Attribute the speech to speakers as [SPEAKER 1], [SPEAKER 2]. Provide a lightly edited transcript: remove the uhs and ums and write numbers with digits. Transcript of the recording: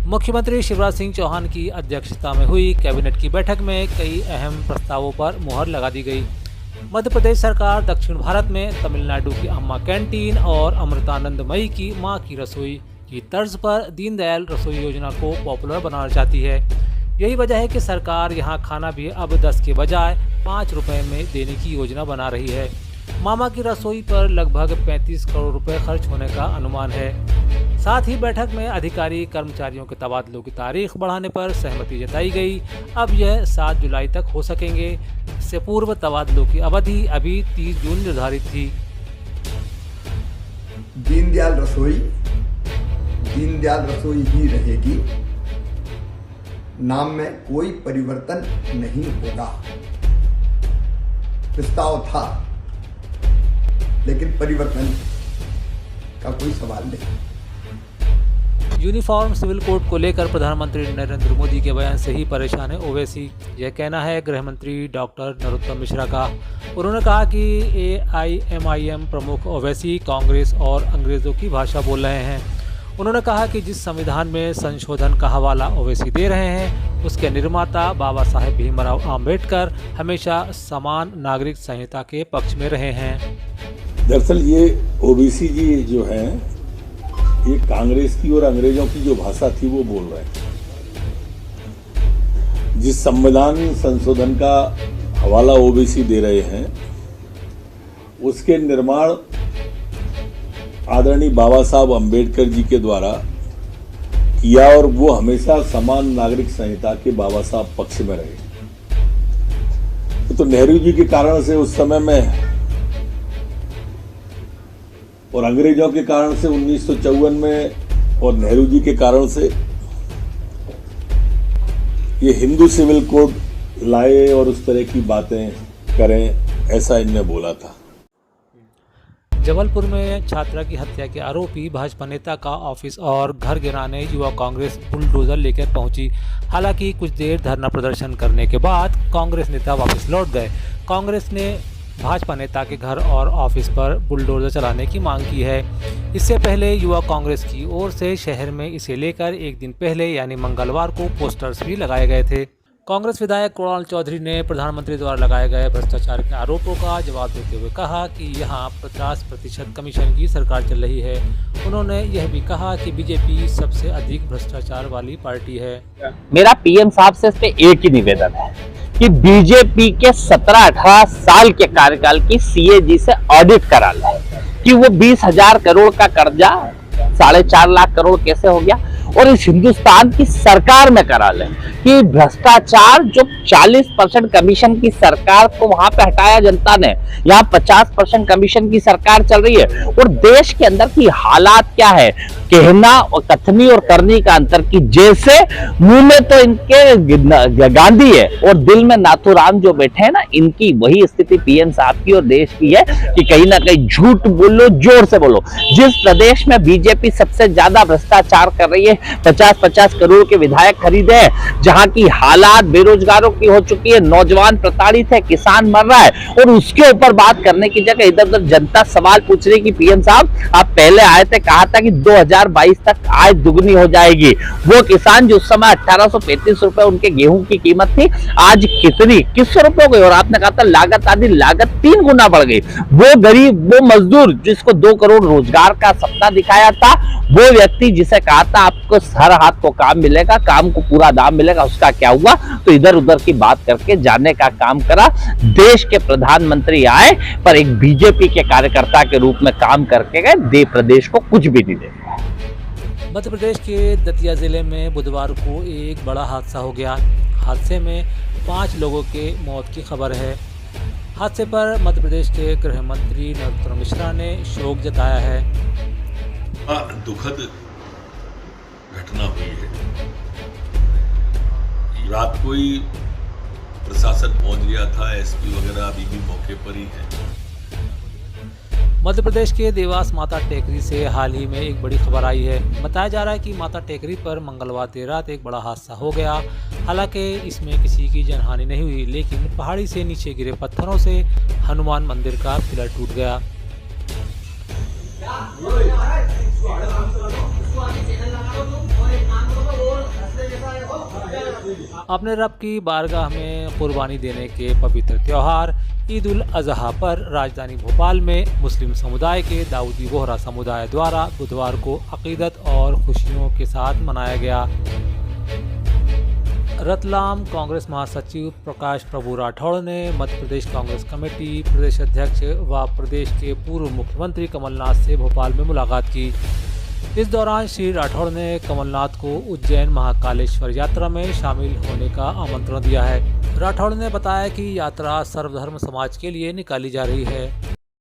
[SPEAKER 1] मुख्यमंत्री शिवराज सिंह चौहान की अध्यक्षता में हुई कैबिनेट की बैठक में कई अहम प्रस्तावों पर मुहर लगा दी गई। मध्य प्रदेश सरकार दक्षिण भारत में तमिलनाडु की अम्मा कैंटीन और अमृतानंदमयी की मां की रसोई की तर्ज पर दीनदयाल रसोई योजना को पॉपुलर बनाना चाहती है। यही वजह है कि सरकार यहां खाना भी अब 10 के बजाय 5 रुपए में देने की योजना बना रही है। मामा की रसोई पर लगभग 35 करोड़ रुपए खर्च होने का अनुमान है। साथ ही बैठक में अधिकारी कर्मचारियों के तबादलों की तारीख बढ़ाने पर सहमति जताई गई। अब यह 7 जुलाई तक हो सकेंगे। इससे पूर्व तबादलों की अवधि अभी 30 जून निर्धारित थी।
[SPEAKER 2] दीनदयाल रसोई ही रहेगी। नाम में कोई परिवर्तन नहीं होगा। प्रस्ताव था, लेकिन परिवर्तन का कोई सवाल नहीं।
[SPEAKER 1] यूनिफॉर्म सिविल कोड को लेकर प्रधानमंत्री नरेंद्र मोदी के बयान से ही परेशान है ओवैसी। यह कहना है गृह मंत्री डॉक्टर नरोत्तम मिश्रा का। उन्होंने कहा कि AIMIM प्रमुख ओवैसी कांग्रेस और अंग्रेजों की भाषा बोल रहे हैं। उन्होंने कहा कि जिस संविधान में संशोधन का हवाला ओवैसी दे रहे हैं, उसके निर्माता बाबा साहेब भीमराव आम्बेडकर हमेशा समान नागरिक संहिता के पक्ष में रहे हैं।
[SPEAKER 3] दरअसल ये ओबीसी जी जो हैं, ये कांग्रेस की और अंग्रेजों की जो भाषा थी वो बोल रहे हैं। जिस संविधान संशोधन का हवाला ओबीसी दे रहे हैं, उसके निर्माण आदरणीय बाबा साहब अम्बेडकर जी के द्वारा किया और वो हमेशा समान नागरिक संहिता के बाबा साहब पक्ष में रहे। तो नेहरू जी के कारण से उस समय में और अंग्रेजों के कारण से 1954 में और नेहरू जी के कारण से ये हिंदू सिविल कोड लाए और उस तरह की बातें करें, ऐसा इनने बोला था।
[SPEAKER 1] जबलपुर में छात्रा की हत्या के आरोपी भाजपा नेता का ऑफिस और घर गिराने युवा कांग्रेस बुलडोजर लेकर पहुंची। हालांकि कुछ देर धरना प्रदर्शन करने के बाद कांग्रेस नेता वापस लौट गए। कांग्रेस ने भाजपा नेता के घर और ऑफिस पर बुलडोजर चलाने की मांग की है। इससे पहले युवा कांग्रेस की ओर से शहर में इसे लेकर एक दिन पहले यानी मंगलवार को पोस्टर्स भी लगाए गए थे। कांग्रेस विधायक कुणाल चौधरी ने प्रधानमंत्री द्वारा लगाए गए भ्रष्टाचार के आरोपों का जवाब देते हुए कहा कि यहां 50% कमीशन की सरकार चल रही है। उन्होंने यह भी कहा कि बीजेपी सबसे अधिक भ्रष्टाचार वाली पार्टी है।
[SPEAKER 4] मेरा पीएम साहब से इस पे एक ही निवेदन है कि बीजेपी के 17-18 साल के कार्यकाल की CAG से ऑडिट करा ले कि वो 20,000 करोड़ का कर्जा 4.5 लाख करोड़ कैसे हो गया, और इस हिंदुस्तान की सरकार में करा लें कि भ्रष्टाचार जो 40% कमीशन की सरकार को वहां पे हटाया जनता ने, यहाँ 50% कमीशन की सरकार चल रही है। और देश के अंदर की हालात क्या है, कहना और कथनी और करनी का अंतर की जैसे मुंह में तो इनके गांधी है और दिल में नाथूराम जो बैठे हैं ना, इनकी वही स्थिति पीएम साहब की और देश की है कि कहीं ना कहीं झूठ बोलो, जोर से बोलो। जिस प्रदेश में बीजेपी सबसे ज्यादा भ्रष्टाचार कर रही है, 50-50 करोड़ के विधायक खरीदे हैं, जहां की हालात बेरोजगारों की हो चुकी है, नौजवान प्रताड़ित है, किसान मर रहा है, और उसके ऊपर बात करने की जगह इधर उधर जनता सवाल पूछ रही कि पीएम साहब आप पहले आए थे, कहा था कि 2022 तक आय दुगनी हो जाएगी। वो किसान जो उस समय 1835 रुपए उनके गेहूं की कीमत थी, आज कितनी किस रुपए हो गई, और आपने कहा था लागत आदि लागत 3 गुना बढ़ गई। वो गरीब, वो मजदूर जिसको 2 करोड़ रोजगार का सपना दिखाया था, वो व्यक्ति जिसे कहा था आपको हर हाथ को काम मिलेगा, काम को पूरा दाम मिलेगा, उसका क्या हुआ? तो इधर उधर की बात करके जाने का काम करा। देश के प्रधानमंत्री आए पर एक बीजेपी के कार्यकर्ता के रूप में काम करके गए, दे प्रदेश को कुछ भी नहीं दे।
[SPEAKER 1] मध्य प्रदेश के दतिया जिले में बुधवार को एक बड़ा हादसा हो गया। हादसे में 5 लोगों के मौत की खबर है। हादसे पर मध्य प्रदेश के गृह मंत्री नरोत्तम मिश्रा ने शोक जताया है।
[SPEAKER 5] दुखद घटना हुई है। रात को ही प्रशासन पहुंच गया था, एसपी वगैरह अभी भी मौके पर ही है।
[SPEAKER 1] मध्य प्रदेश के देवास माता टेकरी से हाल ही में एक बड़ी खबर आई है। बताया जा रहा है कि माता टेकरी पर मंगलवार देर रात एक बड़ा हादसा हो गया। हालांकि इसमें किसी की जनहानि नहीं हुई, लेकिन पहाड़ी से नीचे गिरे पत्थरों से हनुमान मंदिर का पिलर टूट गया। अपने रब की बारगाह में कुर्बानी देने के पवित्र त्यौहार ईद उल अजहा पर राजधानी भोपाल में मुस्लिम समुदाय के दाऊदी बोहरा समुदाय द्वारा बुधवार को अकीदत और खुशियों के साथ मनाया गया। रतलाम कांग्रेस महासचिव प्रकाश प्रभु राठौड़ ने मध्य प्रदेश कांग्रेस कमेटी प्रदेश अध्यक्ष व प्रदेश के पूर्व मुख्यमंत्री कमलनाथ से भोपाल में मुलाकात की। इस दौरान श्री राठौड़ ने कमलनाथ को उज्जैन महाकालेश्वर यात्रा में शामिल होने का आमंत्रण दिया है। राठौड़ ने बताया कि यात्रा सर्वधर्म समाज के लिए निकाली जा रही है।